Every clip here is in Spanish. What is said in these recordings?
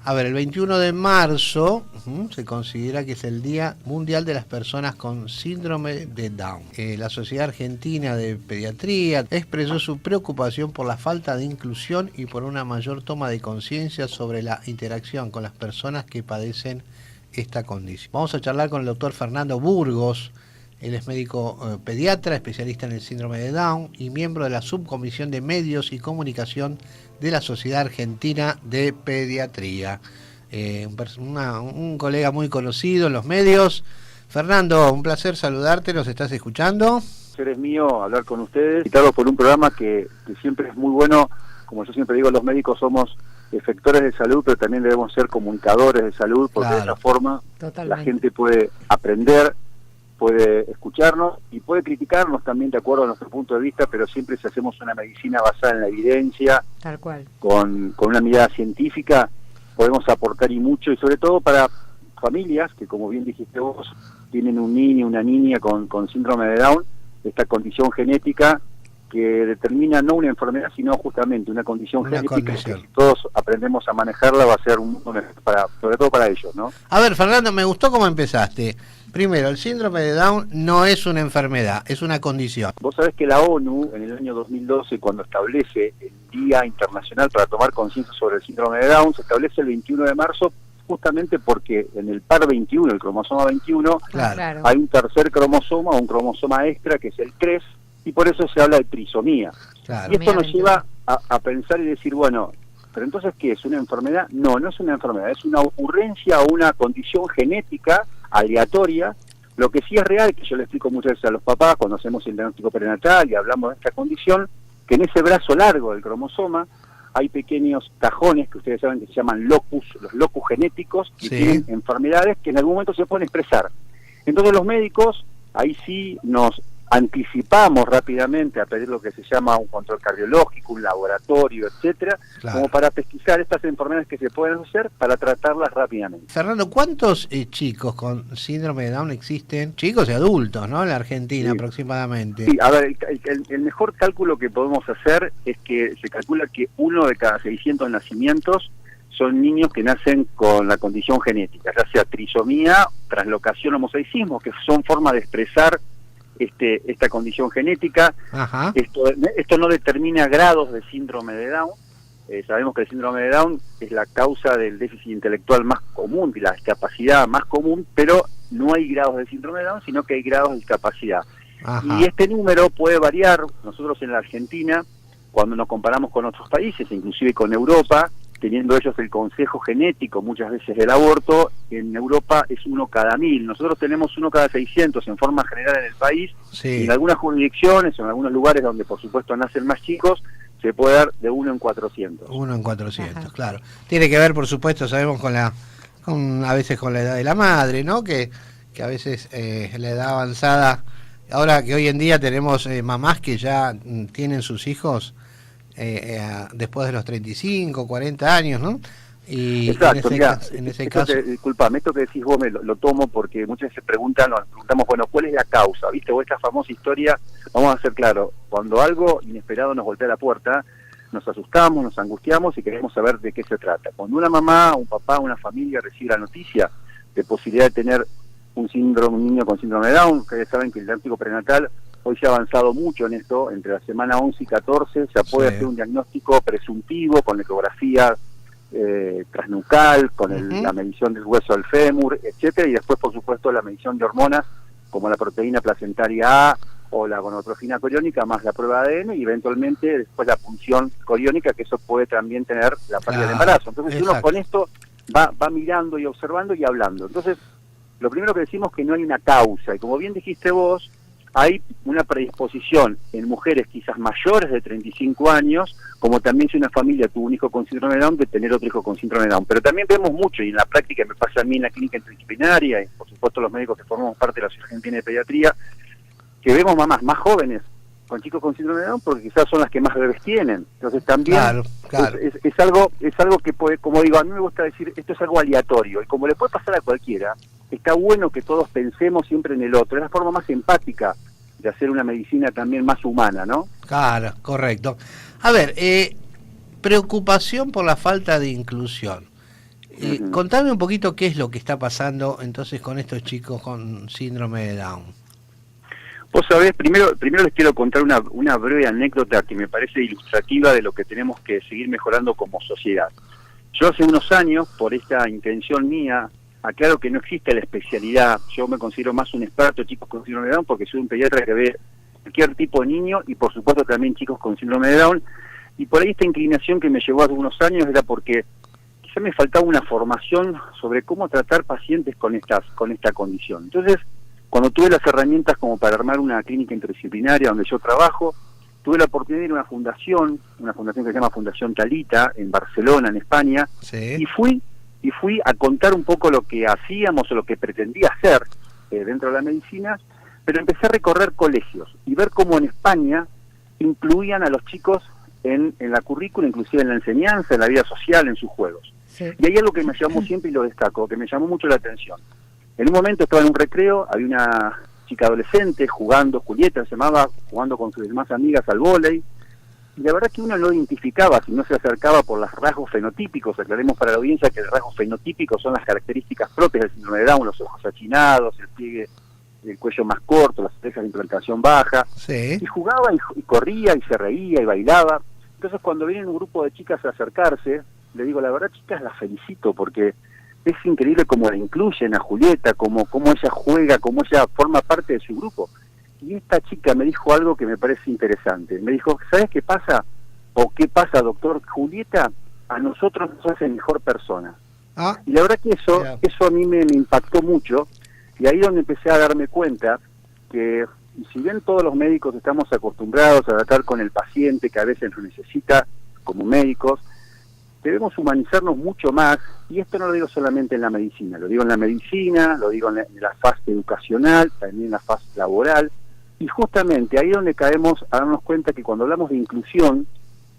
A ver, el 21 de marzo se considera que es el Día Mundial de las Personas con Síndrome de Down. La Sociedad Argentina de Pediatría expresó su preocupación por la falta de inclusión y por una mayor toma de conciencia sobre la interacción con las personas que padecen esta condición. Vamos a charlar con el doctor Fernando Burgos. Él es médico pediatra, especialista en el síndrome de Down y miembro de la Subcomisión de Medios y Comunicación de la Sociedad Argentina de Pediatría. Un colega muy conocido en los medios. Fernando, un placer saludarte, ¿nos estás escuchando? Es mío hablar con ustedes, invitarlos por un programa que siempre es muy bueno. Como yo siempre digo, los médicos somos efectores de salud, pero también debemos ser comunicadores de salud, porque claro, de esa forma la gente puede aprender, puede escucharnos y puede criticarnos también de acuerdo a nuestro punto de vista, pero siempre si hacemos una medicina basada en la evidencia, tal cual, con una mirada científica, podemos aportar y mucho, y sobre todo para familias que, como bien dijiste vos, tienen un niño, una niña con síndrome de Down, esta condición genética que determina no una enfermedad, sino justamente una condición genética, que si todos aprendemos a manejarla va a ser un mundo mejor, sobre todo para ellos, ¿no? A ver, Fernando, me gustó cómo empezaste. Primero, el síndrome de Down no es una enfermedad, es una condición. Vos sabés que la ONU, en el año 2012, cuando establece el Día Internacional para tomar conciencia sobre el síndrome de Down, se establece el 21 de marzo, justamente porque en el par 21, el cromosoma 21, claro, hay un tercer cromosoma, un cromosoma extra, que es el 3, y por eso se habla de trisomía. Claro. Y esto nos lleva a pensar y decir, bueno, pero entonces, ¿qué es? ¿Una enfermedad? No, no es una enfermedad, es una ocurrencia o una condición genética aleatoria. Lo que sí es real, que yo le explico muchas veces a los papás cuando hacemos el diagnóstico prenatal y hablamos de esta condición, que en ese brazo largo del cromosoma hay pequeños cajones que ustedes saben que se llaman locus, los locus genéticos, que tienen enfermedades que en algún momento se pueden expresar. Entonces los médicos, ahí sí nos anticipamos rápidamente a pedir lo que se llama un control cardiológico, un laboratorio, etcétera, claro, como para pesquisar estas enfermedades que se pueden hacer para tratarlas rápidamente. Fernando, ¿cuántos chicos con síndrome de Down existen? Chicos y adultos, ¿no? En la Argentina, sí, aproximadamente. Sí, a ver, el mejor cálculo que podemos hacer es que se calcula que 1 de cada 600 nacimientos son niños que nacen con la condición genética, ya sea trisomía, translocación, homozaicismo, que son formas de expresar esta condición genética. Ajá. Esto no determina grados de síndrome de Down. Sabemos que el síndrome de Down es la causa del déficit intelectual más común, de la discapacidad más común, pero no hay grados de síndrome de Down, sino que hay grados de discapacidad. Ajá. Y este número puede variar. Nosotros en la Argentina, cuando nos comparamos con otros países, inclusive con Europa, teniendo ellos el consejo genético muchas veces del aborto, en Europa es 1 cada 1000. Nosotros tenemos 1 cada 600 en forma general en el país. Sí. Y en algunas jurisdicciones, en algunos lugares donde por supuesto nacen más chicos, se puede dar de 1 en 400. 1 en 400, ajá, claro. Tiene que ver, por supuesto, sabemos a veces con la edad de la madre, ¿no? Que a veces la edad avanzada, ahora que hoy en día tenemos mamás que ya tienen sus hijos después de los 35, 40 años, ¿no? Y exacto, en ese caso... Disculpame, esto que decís vos lo tomo porque muchas veces nos preguntamos, bueno, ¿cuál es la causa? ¿Viste? O esta famosa historia, vamos a ser claros, cuando algo inesperado nos golpea la puerta, nos asustamos, nos angustiamos y queremos saber de qué se trata. Cuando una mamá, un papá, una familia recibe la noticia de posibilidad de tener un niño con síndrome de Down, ustedes saben que el diagnóstico prenatal hoy se ha avanzado mucho en esto, entre la semana 11 y 14 se puede hacer un diagnóstico presuntivo con ecografía transnucal, con la medición del hueso del fémur, etcétera, y después por supuesto la medición de hormonas como la proteína placentaria A o la gonotrofina coriónica más la prueba de ADN y eventualmente después la punción coriónica, que eso puede también tener la pérdida del embarazo. Entonces uno con esto va mirando y observando y hablando. Entonces lo primero que decimos es que no hay una causa, y como bien dijiste vos, hay una predisposición en mujeres quizás mayores de 35 años, como también si una familia tuvo un hijo con síndrome de Down, de tener otro hijo con síndrome de Down. Pero también vemos mucho, y en la práctica me pasa a mí en la clínica interdisciplinaria, y por supuesto los médicos que formamos parte de la Sociedad Argentina de Pediatría, que vemos mamás más jóvenes con chicos con síndrome de Down, porque quizás son las que más bebés tienen. Entonces también claro. Es algo que puede, como digo, a mí me gusta decir, esto es algo aleatorio, y como le puede pasar a cualquiera, está bueno que todos pensemos siempre en el otro. Es la forma más empática de hacer una medicina también más humana, ¿no? Claro, correcto. A ver, preocupación por la falta de inclusión. Contame un poquito qué es lo que está pasando entonces con estos chicos con síndrome de Down. Vos sabés, primero les quiero contar una breve anécdota que me parece ilustrativa de lo que tenemos que seguir mejorando como sociedad. Yo hace unos años, por esta intención mía, aclaro que no existe la especialidad. Yo me considero más un experto en chicos con síndrome de Down porque soy un pediatra que ve cualquier tipo de niño y por supuesto también chicos con síndrome de Down. Y por ahí esta inclinación que me llevó hace unos años era porque quizá me faltaba una formación sobre cómo tratar pacientes con esta condición. Entonces, cuando tuve las herramientas como para armar una clínica interdisciplinaria donde yo trabajo, tuve la oportunidad de ir a una fundación que se llama Fundación Talita, en Barcelona, en España, Sí. y fui a contar un poco lo que hacíamos o lo que pretendía hacer dentro de la medicina, pero empecé a recorrer colegios y ver cómo en España incluían a los chicos en la currícula, inclusive en la enseñanza, en la vida social, en sus juegos. Sí. Y hay algo que me llamó siempre y lo destaco, que me llamó mucho la atención. En un momento estaba en un recreo, había una chica adolescente jugando, Julieta se llamaba, jugando con sus demás amigas al vóley, y la verdad que uno no identificaba, si no se acercaba por los rasgos fenotípicos. Aclaremos para la audiencia que los rasgos fenotípicos son las características propias del síndrome de Down, los ojos achinados, el pliegue del cuello más corto, las orejas de implantación baja, Sí. y jugaba y corría y se reía y bailaba. Entonces cuando viene un grupo de chicas a acercarse, le digo, la verdad chicas, las felicito porque es increíble cómo la incluyen a Julieta, cómo ella juega, cómo ella forma parte de su grupo. Y esta chica me dijo algo que me parece interesante. Me dijo, ¿sabes qué pasa? ¿O qué pasa, doctor? Julieta a nosotros nos hace mejor persona. Ah, Y la verdad que eso Claro. a mí me impactó mucho, y ahí donde empecé a darme cuenta que si bien todos los médicos estamos acostumbrados a tratar con el paciente que a veces lo necesita como médicos, debemos humanizarnos mucho más, y esto no lo digo solamente en la medicina, lo digo en la medicina, lo digo en la fase educacional, también en la fase laboral, y justamente ahí es donde caemos a darnos cuenta que cuando hablamos de inclusión,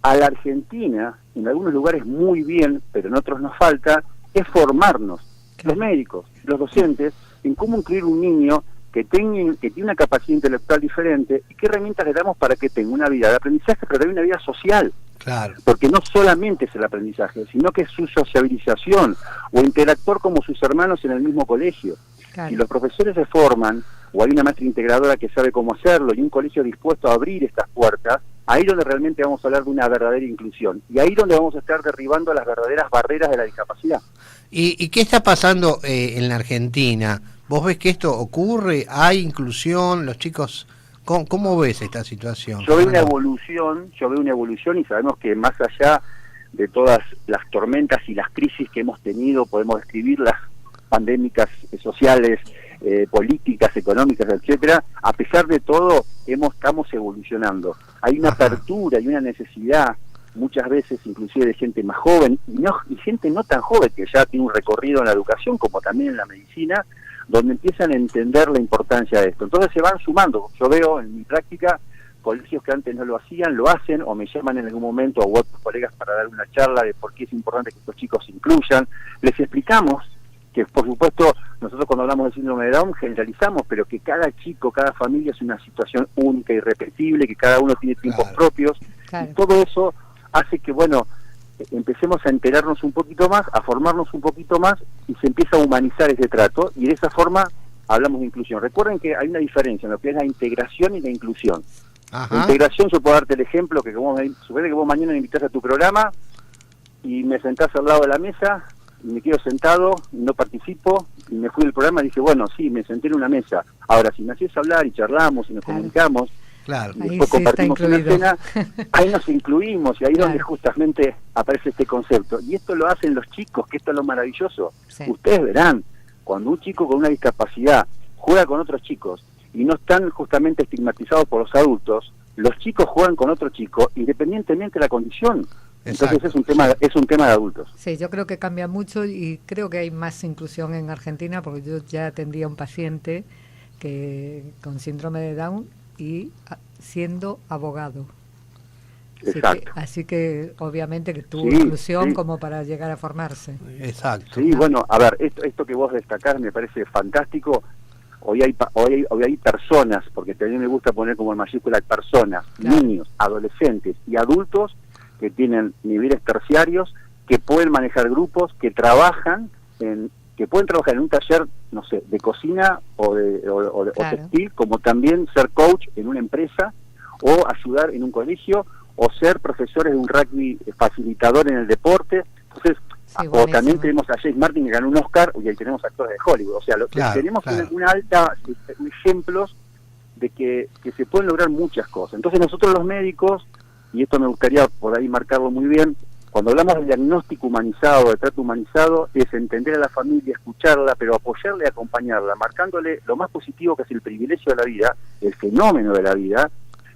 a la Argentina, en algunos lugares muy bien, pero en otros nos falta, es formarnos, los médicos, los docentes, en cómo incluir un niño que tiene una capacidad intelectual diferente y qué herramientas le damos para que tenga una vida de aprendizaje, pero también una vida social. claro. Porque no solamente es el aprendizaje, sino que es su sociabilización o interactuar como sus hermanos en el mismo colegio. Claro. Si los profesores se forman, o hay una maestra integradora que sabe cómo hacerlo, y un colegio dispuesto a abrir estas puertas, ahí es donde realmente vamos a hablar de una verdadera inclusión. Y ahí es donde vamos a estar derribando las verdaderas barreras de la discapacidad. ¿Y qué está pasando en la Argentina? ¿Vos ves que esto ocurre? ¿Hay inclusión? ¿Los chicos...? ¿Cómo ves esta situación? Yo veo una evolución y sabemos que más allá de todas las tormentas y las crisis que hemos tenido, podemos describir las pandémicas sociales, políticas, económicas, etcétera. A pesar de todo, estamos evolucionando. Hay una apertura y una necesidad, muchas veces inclusive de gente más joven y gente no tan joven que ya tiene un recorrido en la educación como también en la medicina, donde empiezan a entender la importancia de esto. Entonces se van sumando. Yo veo en mi práctica colegios que antes no lo hacían, lo hacen, o me llaman en algún momento a otros colegas para dar una charla de por qué es importante que estos chicos se incluyan. Les explicamos que, por supuesto, nosotros cuando hablamos de síndrome de Down generalizamos, pero que cada chico, cada familia es una situación única y irrepetible, que cada uno tiene tiempos propios, Claro. y todo eso hace que, bueno, empecemos a enterarnos un poquito más, a formarnos un poquito más, y se empieza a humanizar ese trato, y de esa forma hablamos de inclusión. Recuerden que hay una diferencia en lo que es la integración y la inclusión. Ajá. La integración, yo puedo darte el ejemplo, que suponete que vos mañana me invitás a tu programa, y me sentás al lado de la mesa, y me quedo sentado, y no participo, y me fui del programa y dije, bueno, sí, me senté en una mesa. Ahora, si me hacías hablar y charlamos y nos comunicamos, Claro. y Ahí después sí está compartimos una incluido. cena, ahí nos incluimos, y ahí es Claro. donde justamente aparece este concepto. Y esto lo hacen los chicos, que esto es lo maravilloso. Sí. Ustedes verán, cuando un chico con una discapacidad juega con otros chicos y no están justamente estigmatizados por los adultos, los chicos juegan con otro chico independientemente de la condición. Entonces Exacto, es un tema de adultos. Sí, yo creo que cambia mucho y creo que hay más inclusión en Argentina porque yo ya atendía a un paciente con síndrome de Down y siendo abogado. Exacto. Así que obviamente que tuvo Sí, inclusión sí. como para llegar a formarse. Exacto. Sí, bueno, a ver, esto que vos destacás me parece fantástico. Hoy hay personas, porque también me gusta poner como en mayúscula personas, Claro. niños, adolescentes y adultos que tienen niveles terciarios, que pueden manejar grupos, que pueden trabajar en un taller, no sé, de cocina o Claro. textil, como también ser coach en una empresa, o ayudar en un colegio, o ser profesores de un rugby, facilitador en el deporte. Entonces, Sí, o buenísimo. también tenemos a James Martin, que ganó un Oscar, y ahí tenemos actores de Hollywood. O sea, Claro, tenemos claro. una alta ejemplos de que se pueden lograr muchas cosas. Entonces nosotros los médicos, y esto me gustaría por ahí marcarlo muy bien, cuando hablamos de diagnóstico humanizado, de trato humanizado, es entender a la familia, escucharla, pero apoyarla y acompañarla, marcándole lo más positivo que es el privilegio de la vida, el fenómeno de la vida,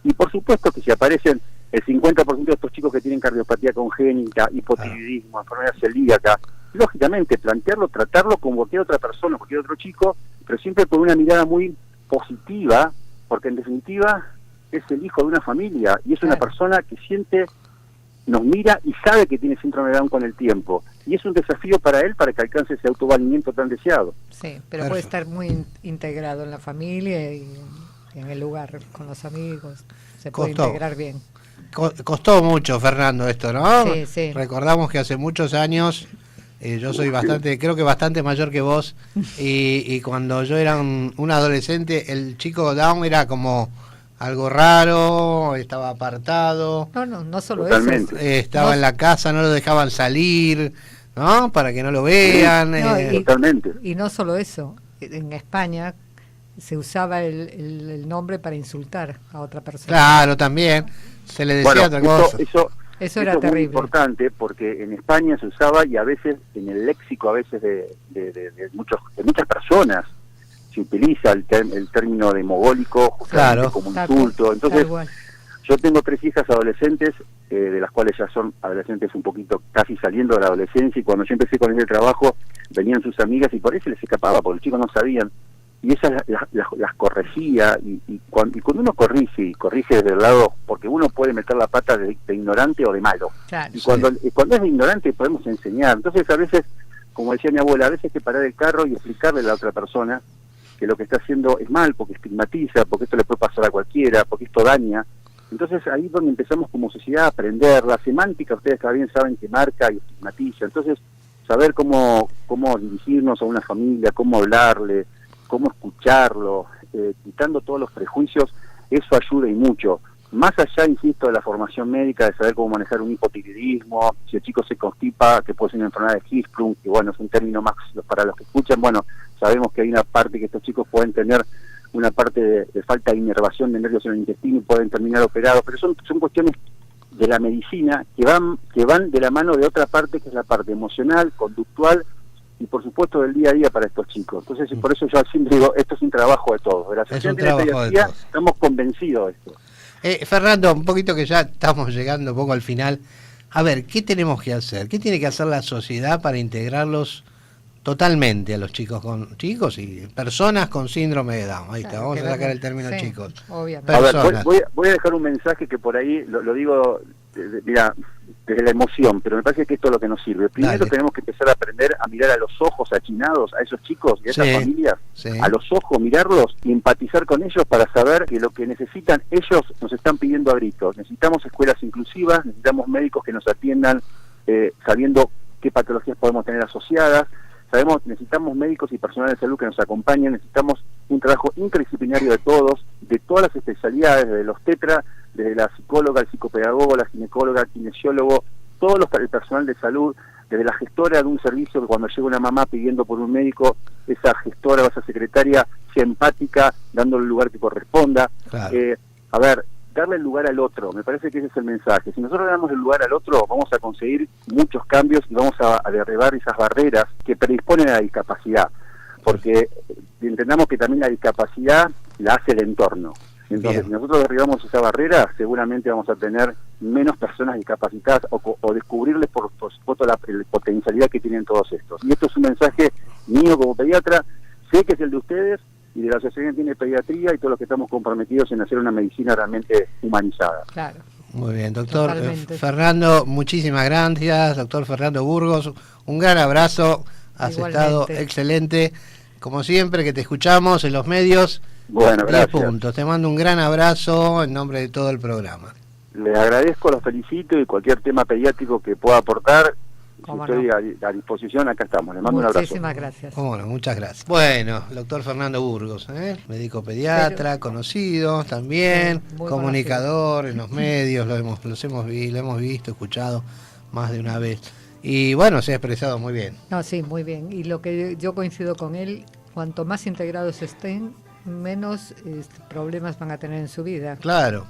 y por supuesto que si aparecen el 50% de estos chicos que tienen cardiopatía congénita, hipotiroidismo, enfermedad celíaca, lógicamente plantearlo, tratarlo como cualquier otra persona, cualquier otro chico, pero siempre con una mirada muy positiva, porque en definitiva es el hijo de una familia y es una Claro. persona que nos mira y sabe que tiene síndrome de Down con el tiempo. Y es un desafío para él para que alcance ese autovalimiento tan deseado. Sí, pero puede Perfecto. estar muy integrado en la familia y en el lugar, con los amigos. Se puede Costó. integrar bien. Costó mucho, Fernando, esto, ¿no? Sí, sí. Recordamos que hace muchos años, yo soy creo que bastante mayor que vos, y cuando yo era un adolescente, el chico Down era como algo raro, estaba apartado, No solo Totalmente. eso. estaba No- en la casa, no lo dejaban salir, ¿no? Para que no lo vean. No, Totalmente. Y no solo eso, en España se usaba el nombre para insultar a otra persona. Claro, también. Se le decía Bueno, otra cosa. Eso era es muy terrible. importante porque en España se usaba y a veces en el léxico a veces de muchas personas se utiliza el término de mogólico justamente Claro. como Tal insulto. cual, Entonces, tal cual. yo tengo 3 hijas adolescentes, de las cuales ya son adolescentes un poquito casi saliendo de la adolescencia, y cuando yo empecé con ese trabajo venían sus amigas y por ahí se les escapaba porque los chicos no sabían, y esas las corregía, y cuando uno corrige desde el lado, porque uno puede meter la pata de ignorante o de malo, Claro. y cuando es de ignorante podemos enseñar. Entonces a veces, como decía mi abuela, a veces hay que parar el carro y explicarle a la otra persona que lo que está haciendo es mal, porque estigmatiza, porque esto le puede pasar a cualquiera, porque esto daña. Entonces ahí es donde empezamos como sociedad a aprender. La semántica, ustedes también saben que marca y estigmatiza. Entonces, saber cómo dirigirnos a una familia, cómo hablarle, cómo escucharlo, quitando todos los prejuicios, eso ayuda y mucho. Más allá, insisto, de la formación médica, de saber cómo manejar un hipotiroidismo, si el chico se constipa, que puede ser una enfermedad de Hirschsprung, que bueno, es un término más para los que escuchan, bueno, sabemos que hay una parte que estos chicos pueden tener, una parte de falta de inervación de nervios en el intestino y pueden terminar operados, pero son cuestiones de la medicina que van de la mano de otra parte, que es la parte emocional, conductual, y por supuesto del día a día para estos chicos. Entonces, por eso yo siempre digo, esto es un trabajo de todos. De la Asociación de trabajo de Pediatría todos. estamos convencidos de esto. Fernando, un poquito que ya estamos llegando un poco al final. A ver, ¿qué tenemos que hacer? ¿Qué tiene que hacer la sociedad para integrarlos totalmente a los chicos y personas con síndrome de Down? Ahí está, Claro, vamos a que sacar ver- el término sí, chicos. obviamente. A ver, Personas. voy a dejar un mensaje que por ahí lo digo, mira, desde la emoción, pero me parece que esto es lo que nos sirve. Primero Dale. tenemos que empezar a aprender a mirar a los ojos achinados a esos chicos y a esas Sí, familias, sí. a los ojos, mirarlos y empatizar con ellos para saber que lo que necesitan ellos nos están pidiendo a gritos. Necesitamos escuelas inclusivas, necesitamos médicos que nos atiendan sabiendo qué patologías podemos tener asociadas, necesitamos médicos y personal de salud que nos acompañen, necesitamos un trabajo interdisciplinario de todos, de todas las especialidades, desde los tetra, desde la psicóloga, el psicopedagogo, la ginecóloga, el kinesiólogo, el personal de salud, desde la gestora de un servicio, que cuando llega una mamá pidiendo por un médico, esa gestora o esa secretaria sea empática, dándole el lugar que corresponda. Claro. A ver, darle el lugar al otro, me parece que ese es el mensaje. Si nosotros le damos el lugar al otro, vamos a conseguir muchos cambios y vamos a derribar esas barreras que predisponen a la discapacidad, porque entendamos que también la discapacidad la hace el entorno. Entonces, Bien. si nosotros derribamos esa barrera, seguramente vamos a tener menos personas discapacitadas o descubrirles por supuesto la potencialidad que tienen todos estos. Y esto es un mensaje mío como pediatra, sé que es el de ustedes y de la Asociación Argentina de Pediatría y todos los que estamos comprometidos en hacer una medicina realmente humanizada. Claro. Muy bien, doctor Totalmente. Fernando, muchísimas gracias. Doctor Fernando Burgos, un gran abrazo. Has Igualmente. estado excelente. Como siempre, que te escuchamos en los medios. Bueno, 10 gracias. puntos. Te mando un gran abrazo en nombre de todo el programa. Les agradezco, los felicito y cualquier tema pediátrico que pueda aportar, estoy a disposición, acá estamos. Les mando un abrazo. Muchísimas gracias. Bueno, muchas gracias. Bueno, el doctor Fernando Burgos, médico pediatra, conocido también, muy comunicador en los medios, lo hemos visto, escuchado más de una vez. Y bueno, se ha expresado muy bien. No, sí, muy bien. Y lo que yo coincido con él, cuanto más integrados estén, menos problemas van a tener en su vida. Claro.